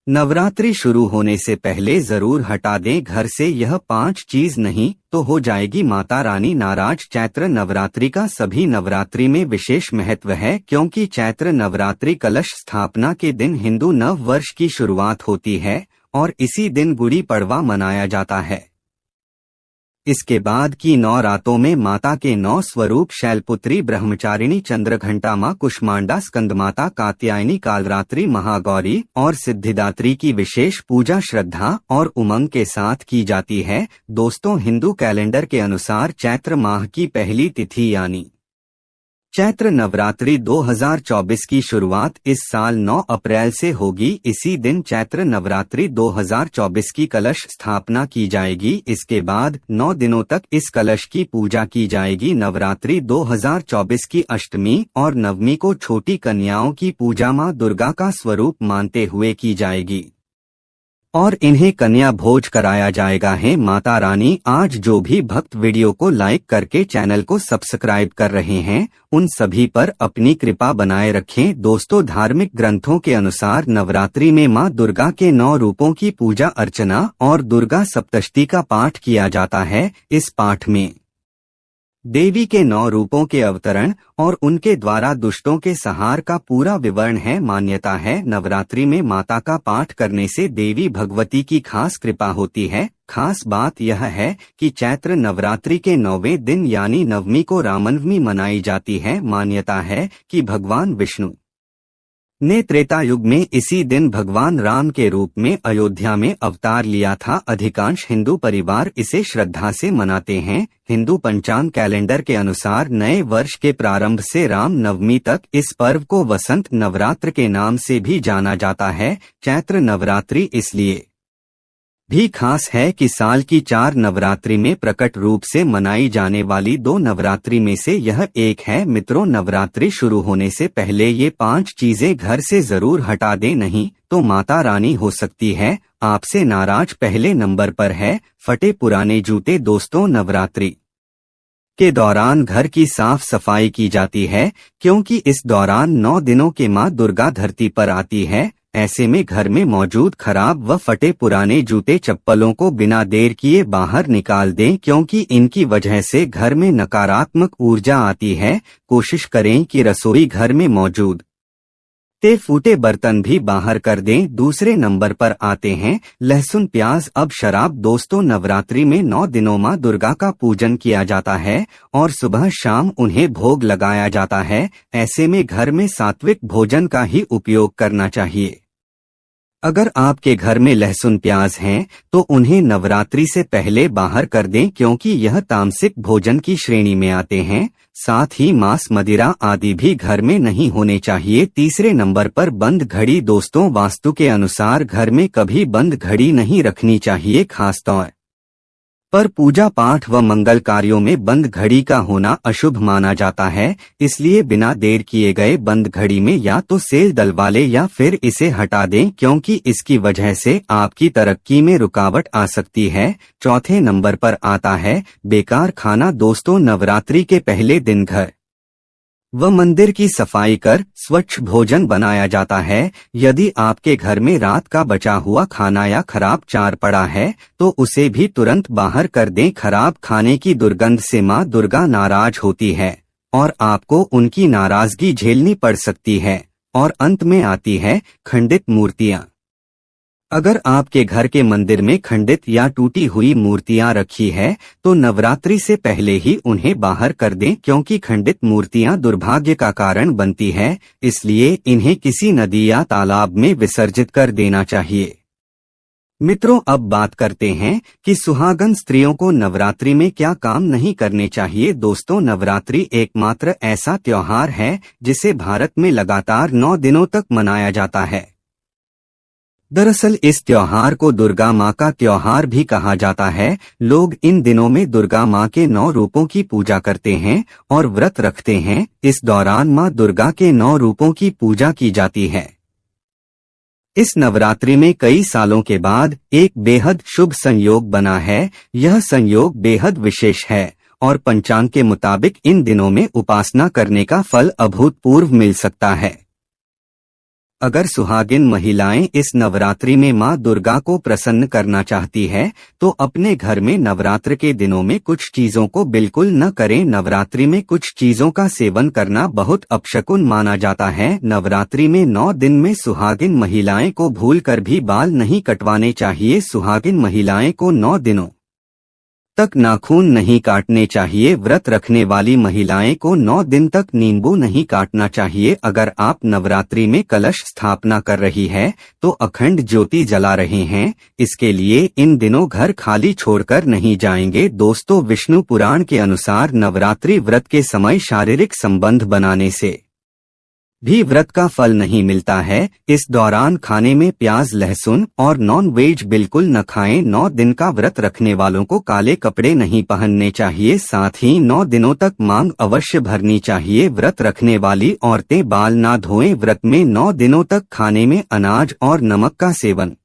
नवरात्रि शुरू होने से पहले जरूर हटा दें घर से यह 5 चीज, नहीं तो हो जाएगी माता रानी नाराज। चैत्र नवरात्रि का सभी नवरात्रि में विशेष महत्व है, क्योंकि चैत्र नवरात्रि कलश स्थापना के दिन हिंदू नव वर्ष की शुरुआत होती है और इसी दिन गुड़ी पड़वा मनाया जाता है। इसके बाद की 9 रातों में माता के 9 स्वरूप शैलपुत्री, ब्रह्मचारिणी, चंद्रघंटा माँ, कुष्मांडा, स्कंदमाता, कात्यायनी, कालरात्रि, महागौरी और सिद्धिदात्री की विशेष पूजा श्रद्धा और उमंग के साथ की जाती है। दोस्तों, हिंदू कैलेंडर के अनुसार चैत्र माह की पहली तिथि यानी चैत्र नवरात्रि 2024 की शुरुआत इस साल 9 अप्रैल से होगी। इसी दिन चैत्र नवरात्रि 2024 की कलश स्थापना की जाएगी। इसके बाद 9 दिनों तक इस कलश की पूजा की जाएगी। नवरात्रि 2024 की अष्टमी और नवमी को छोटी कन्याओं की पूजा मां दुर्गा का स्वरूप मानते हुए की जाएगी और इन्हें कन्या भोज कराया जाएगा है। माता रानी आज जो भी भक्त वीडियो को लाइक करके चैनल को सब्सक्राइब कर रहे हैं, उन सभी पर अपनी कृपा बनाए रखें। दोस्तों, धार्मिक ग्रंथों के अनुसार नवरात्रि में मां दुर्गा के 9 रूपों की पूजा अर्चना और दुर्गा सप्तशती का पाठ किया जाता है। इस पाठ में देवी के 9 रूपों के अवतरण और उनके द्वारा दुष्टों के संहार का पूरा विवरण है। मान्यता है, नवरात्रि में माता का पाठ करने से देवी भगवती की खास कृपा होती है। खास बात यह है कि चैत्र नवरात्रि के 9वें दिन यानी नवमी को रामनवमी मनाई जाती है। मान्यता है कि भगवान विष्णु ने त्रेता युग में इसी दिन भगवान राम के रूप में अयोध्या में अवतार लिया था। अधिकांश हिंदू परिवार इसे श्रद्धा से मनाते हैं। हिंदू पंचांग कैलेंडर के अनुसार नए वर्ष के प्रारंभ से राम नवमी तक इस पर्व को वसंत नवरात्र के नाम से भी जाना जाता है। चैत्र नवरात्रि इसलिए भी खास है कि साल की 4 नवरात्रि में प्रकट रूप से मनाई जाने वाली 2 नवरात्रि में से यह एक है। मित्रों, नवरात्रि शुरू होने से पहले ये 5 चीजें घर से जरूर हटा दें, नहीं तो माता रानी हो सकती है आपसे नाराज। पहले नंबर पर है फटे पुराने जूते। दोस्तों, नवरात्रि के दौरान घर की साफ सफाई की जाती है, क्योंकि इस दौरान 9 दिनों के मां दुर्गा धरती पर आती है। ऐसे में घर में मौजूद खराब व फटे पुराने जूते चप्पलों को बिना देर किए बाहर निकाल दें, क्योंकि इनकी वजह से घर में नकारात्मक ऊर्जा आती है। कोशिश करें कि रसोई घर में मौजूद फूटे बर्तन भी बाहर कर दें। दूसरे नंबर पर आते हैं लहसुन, प्याज, अब शराब। दोस्तों, नवरात्रि में 9 दिनों मां दुर्गा का पूजन किया जाता है और सुबह शाम उन्हें भोग लगाया जाता है। ऐसे में घर में सात्विक भोजन का ही उपयोग करना चाहिए। अगर आपके घर में लहसुन, प्याज हैं तो उन्हें नवरात्रि से पहले बाहर कर दें, क्योंकि यह तामसिक भोजन की श्रेणी में आते हैं। साथ ही मांस, मदिरा आदि भी घर में नहीं होने चाहिए। तीसरे नंबर पर बंद घड़ी। दोस्तों, वास्तु के अनुसार घर में कभी बंद घड़ी नहीं रखनी चाहिए। खासतौर पर पूजा पाठ व मंगल कार्यों में बंद घड़ी का होना अशुभ माना जाता है। इसलिए बिना देर किए गए बंद घड़ी में या तो सेल डलवा लें या फिर इसे हटा दें, क्योंकि इसकी वजह से आपकी तरक्की में रुकावट आ सकती है। चौथे नंबर पर आता है बेकार खाना। दोस्तों, नवरात्रि के पहले दिन घर व मंदिर की सफाई कर स्वच्छ भोजन बनाया जाता है। यदि आपके घर में रात का बचा हुआ खाना या खराब चार पड़ा है तो उसे भी तुरंत बाहर कर दें। खराब खाने की दुर्गंध से मां दुर्गा नाराज होती है और आपको उनकी नाराजगी झेलनी पड़ सकती है। और अंत में आती है खंडित मूर्तियां। अगर आपके घर के मंदिर में खंडित या टूटी हुई मूर्तियां रखी है तो नवरात्रि से पहले ही उन्हें बाहर कर दें, क्योंकि खंडित मूर्तियां दुर्भाग्य का कारण बनती है। इसलिए इन्हें किसी नदी या तालाब में विसर्जित कर देना चाहिए। मित्रों, अब बात करते हैं कि सुहागन स्त्रियों को नवरात्रि में क्या काम नहीं करने चाहिए। दोस्तों, नवरात्रि एकमात्र ऐसा त्योहार है जिसे भारत में लगातार 9 दिनों तक मनाया जाता है। दरअसल इस त्योहार को दुर्गा माँ का त्योहार भी कहा जाता है। लोग इन दिनों में दुर्गा माँ के 9 रूपों की पूजा करते हैं और व्रत रखते हैं। इस दौरान माँ दुर्गा के 9 रूपों की पूजा की जाती है। इस नवरात्रि में कई सालों के बाद एक बेहद शुभ संयोग बना है। यह संयोग बेहद विशेष है और पंचांग के मुताबिक इन दिनों में उपासना करने का फल अभूतपूर्व मिल सकता है। अगर सुहागिन महिलाएं इस नवरात्रि में मां दुर्गा को प्रसन्न करना चाहती है तो अपने घर में नवरात्र के दिनों में कुछ चीजों को बिल्कुल न करें। नवरात्रि में कुछ चीजों का सेवन करना बहुत अपशकुन माना जाता है। नवरात्रि में 9 दिन में सुहागिन महिलाएं को भूलकर भी बाल नहीं कटवाने चाहिए। सुहागिन महिलाएं को 9 दिनों तक नाखून नहीं काटने चाहिए। व्रत रखने वाली महिलाएं को 9 दिन तक नींबू नहीं काटना चाहिए। अगर आप नवरात्रि में कलश स्थापना कर रही है तो अखंड ज्योति जला रहे हैं, इसके लिए इन दिनों घर खाली छोड़कर नहीं जाएंगे। दोस्तों, विष्णु पुराण के अनुसार नवरात्रि व्रत के समय शारीरिक संबंध बनाने से भी व्रत का फल नहीं मिलता है। इस दौरान खाने में प्याज, लहसुन और नॉन वेज बिल्कुल न खाएं। 9 दिन का व्रत रखने वालों को काले कपड़े नहीं पहनने चाहिए। साथ ही 9 दिनों तक मांग अवश्य भरनी चाहिए। व्रत रखने वाली औरतें बाल ना धोएं। व्रत में 9 दिनों तक खाने में अनाज और नमक का सेवन